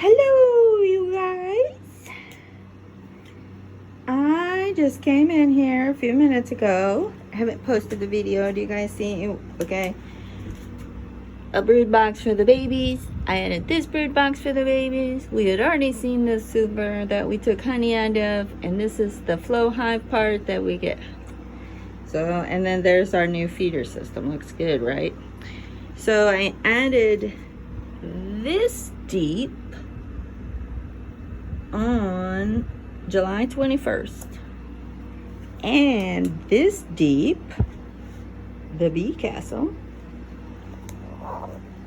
Hello, you guys. I just came in here a few minutes ago. I haven't posted the video. Do you guys see it? Okay. A brood box for the babies. I added this brood box for the babies. We had already seen the super that we took honey out of, and this is the flow hive part that we get. So, and then there's our new feeder system. Looks good, right? So I added this deep on July 21st, and this deep, the bee castle.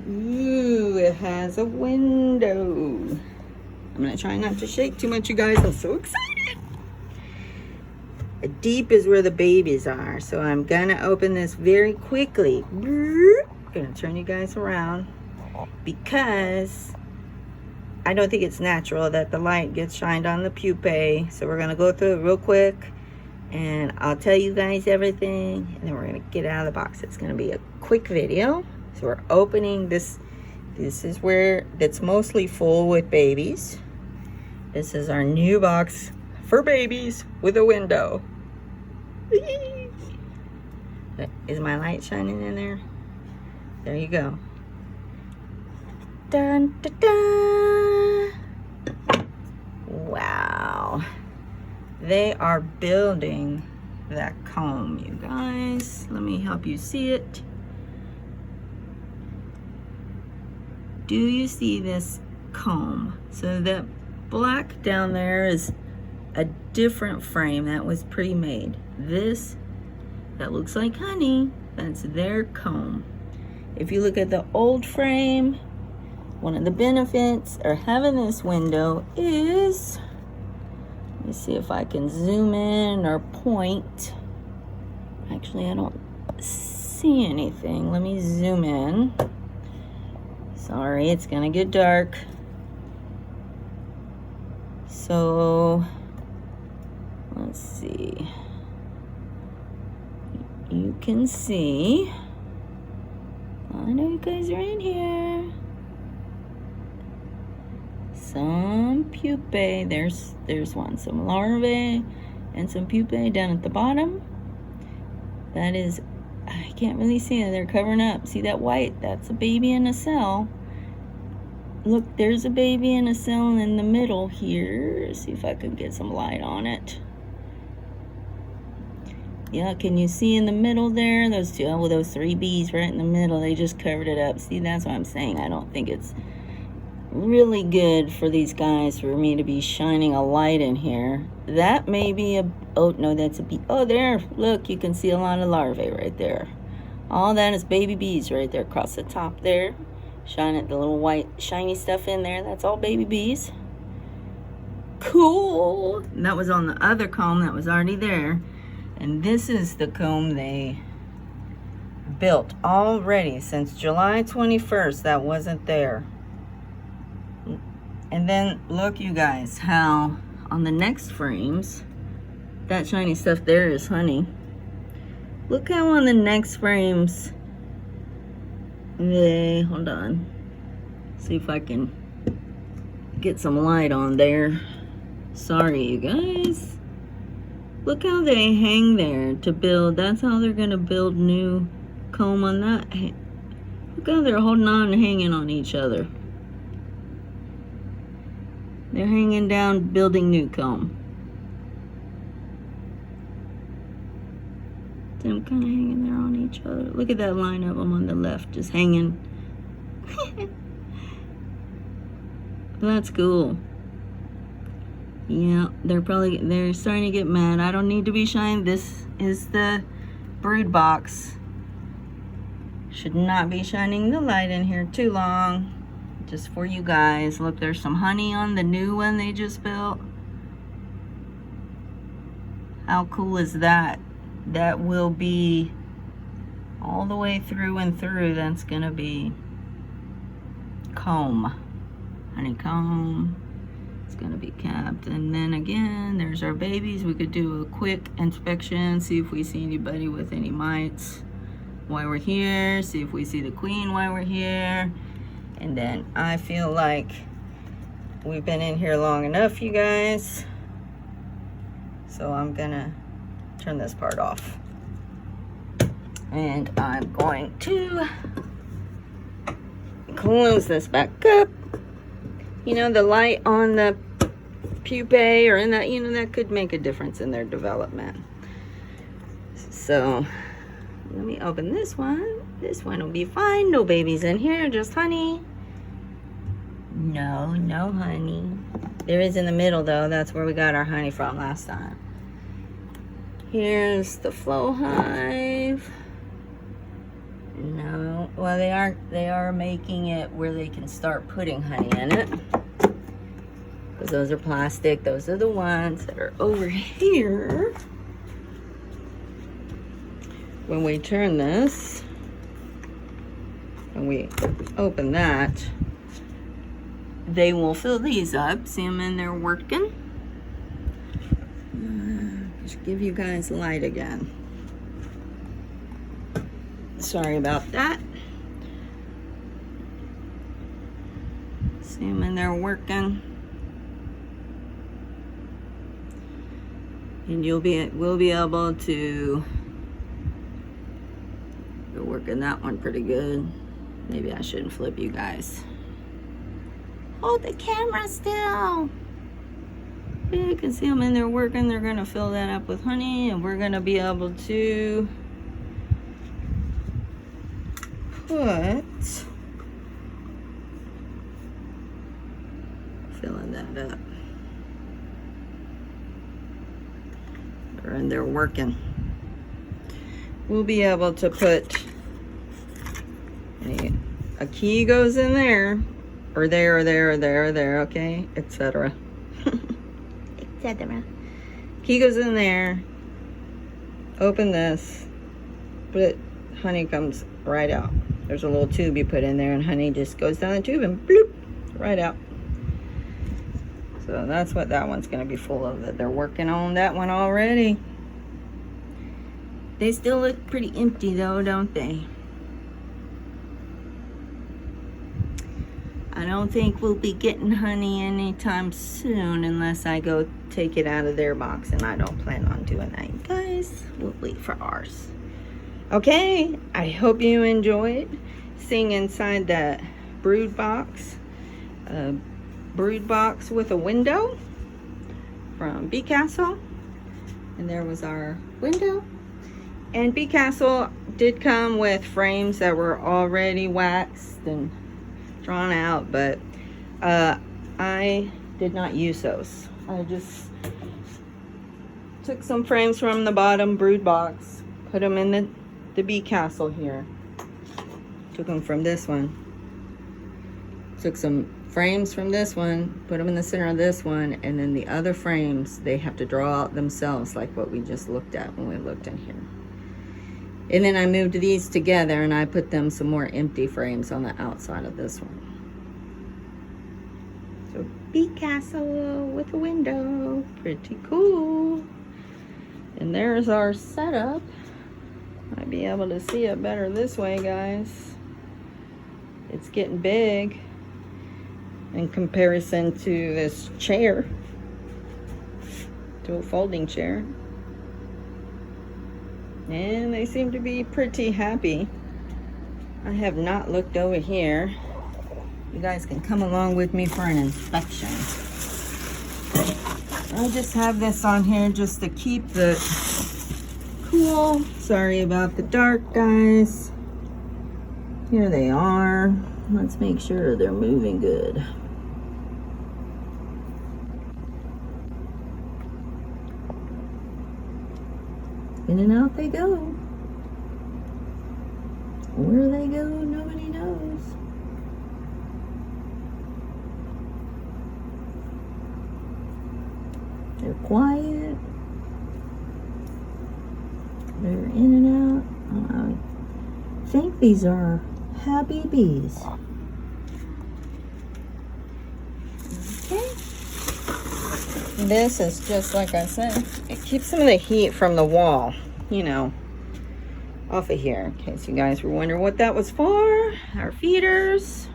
Ooh, it has a window. I'm gonna try not to shake too much, you guys. I'm so excited. A deep is where the babies are, so I'm gonna open this very quickly. Gonna turn you guys around because I don't think it's natural that the light gets shined on the pupae. So we're gonna go through it real quick and I'll tell you guys everything, and then we're gonna get out of the box. It's gonna be a quick video. So we're opening this. This is where it's mostly full with babies. This is our new box for babies with a window. Is my light shining in there? There you go. Dun, dun, dun. Wow. They are building that comb, you guys. Let me help you see it. Do you see this comb? So that black down there is a different frame that was pre-made. This, that looks like honey, that's their comb. If you look at the old frame, one of the benefits of having this window is, let me see if I can zoom in or point. Actually, I don't see anything. Let me zoom in. Sorry, it's gonna get dark. So, let's see. You can see. I know you guys are in here. Some pupae. There's one. Some larvae and some pupae down at the bottom. That is, I can't really see it. They're covering up. See that white? That's a baby in a cell. Look, there's a baby in a cell in the middle here. See if I can get some light on it. Yeah, can you see in the middle there? Those two, oh, those three bees right in the middle. They just covered it up. See, that's what I'm saying. I don't think it's really good for these guys for me to be shining a light in here. That may be a, oh no, that's a bee. Oh, there, look, you can see a lot of larvae right there. All that is baby bees right there across the top there. Shining the little white shiny stuff in there. That's all baby bees. Cool. And that was on the other comb that was already there. And this is the comb they built already since July 21st. That wasn't there. And then look, you guys, how on the next frames, that shiny stuff there is honey. Look how on the next frames, hold on. See if I can get some light on there. Sorry, you guys. Look how they hang there to build. That's how they're gonna build new comb on that. Look how they're holding on and hanging on each other. They're hanging down, building new comb. Them kind of hanging there on each other. Look at that line of them on the left, just hanging. That's cool. Yeah, they're starting to get mad. I don't need to be shining. This is the brood box. Should not be shining the light in here too long. Just for you guys. Look, there's some honey on the new one they just built. How cool is that? That will be all the way through and through. That's gonna be comb, honeycomb. It's gonna be capped. And then again, there's our babies. We could do a quick inspection, see if we see anybody with any mites while we're here, see if we see the queen while we're here. And then I feel like we've been in here long enough, you guys. So I'm gonna turn this part off. And I'm going to close this back up. You know, the light on the pupae or in that, you know, that could make a difference in their development. So let me open this one. This one will be fine. No babies in here, just honey. No, no honey. There is in the middle though. That's where we got our honey from last time. Here's the flow hive. No, well they are making it where they can start putting honey in it. Because those are plastic. Those are the ones that are over here. When we turn this, and we open that, they will fill these up. See them in there working? Just give you guys light again. Sorry about that. See them in there working. And we'll be able to, they're working that one pretty good. Maybe I shouldn't flip you guys. Hold the camera still. Yeah, you can see them in there working. They're gonna fill that up with honey, and we're gonna be able to put, filling that up. And they're working. We'll be able to put a key goes in there, or there, or there, or there, or there, okay, etc. etc. Key goes in there. Open this. But honey comes right out. There's a little tube you put in there, and honey just goes down the tube and bloop, right out. So that's what that one's going to be full of. That they're working on that one already. They still look pretty empty though, don't they? I don't think we'll be getting honey anytime soon unless I go take it out of their box, and I don't plan on doing that, you guys. We'll wait for ours. Okay, I hope you enjoyed seeing inside that brood box. Brood box with a window from Bee Castle, and there was our window. And Bee Castle did come with frames that were already waxed and drawn out, but I did not use those. I just took some frames from the bottom brood box, put them in the Bee Castle here. Took them from this one. Took some frames from this one, put them in the center of this one, and then the other frames they have to draw out themselves, like what we just looked at when we looked in here. And then I moved these together and I put them some more empty frames on the outside of this one. So Bee Castle with a window, pretty cool. And there's our setup. Might be able to see it better this way, guys. It's getting big in comparison to this chair, to a folding chair. And they seem to be pretty happy. I have not looked over here. You guys can come along with me for an inspection. I just have this on here just to keep the cool. Sorry about the dark, guys. Here they are. Let's make sure they're moving good. In and out they go. Where they go, nobody knows. They're quiet. They're in and out. I think these are happy bees. Okay. This is just like I said, it keeps some of the heat from the wall, you know, off of here, in case you guys were wondering what that was for. Our feeders.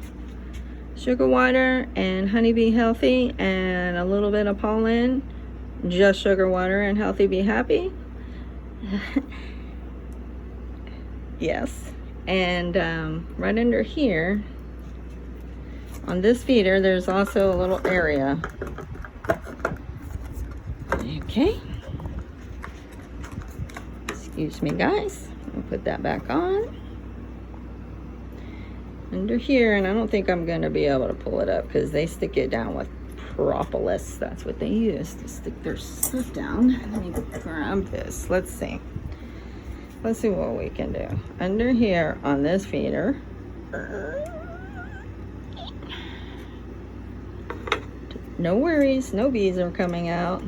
sugar water and honeybee healthy and a little bit of pollen, just sugar water and healthy bee happy. Yes. And right under here on this feeder there's also a little area. Okay, excuse me guys, I'll put that back on under here, and I don't think I'm going to be able to pull it up because they stick it down with propolis. That's what they use to stick their stuff down. Let me grab this. Let's see what we can do under here on this feeder. No worries, no bees are coming out.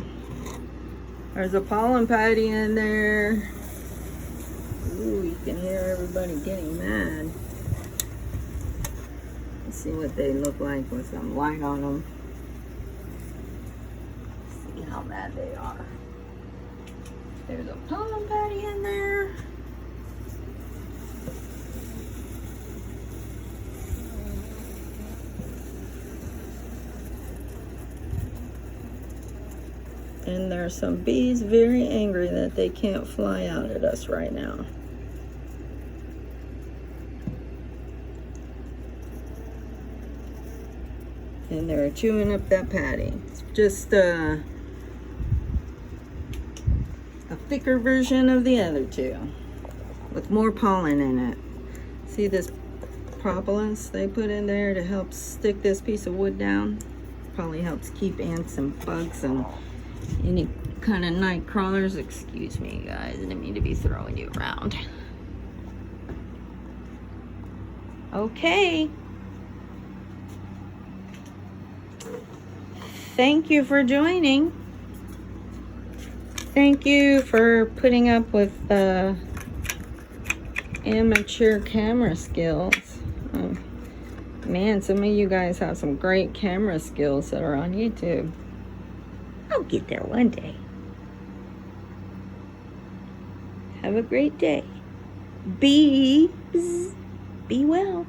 There's a pollen patty in there. Ooh, you can hear everybody getting mad. Let's see what they look like with some light on them. See how mad they are. There's a pollen patty in there. And there's some bees very angry that they can't fly out at us right now. And they're chewing up that patty. It's just a thicker version of the other two with more pollen in it. See this propolis they put in there to help stick this piece of wood down? Probably helps keep ants and bugs and any kind of night crawlers. Excuse me guys, I didn't mean to be throwing you around. Okay, thank you for joining. Thank you for putting up with amateur camera skills. Man, some of you guys have some great camera skills that are on YouTube. I'll get there one day. Have a great day. Be well.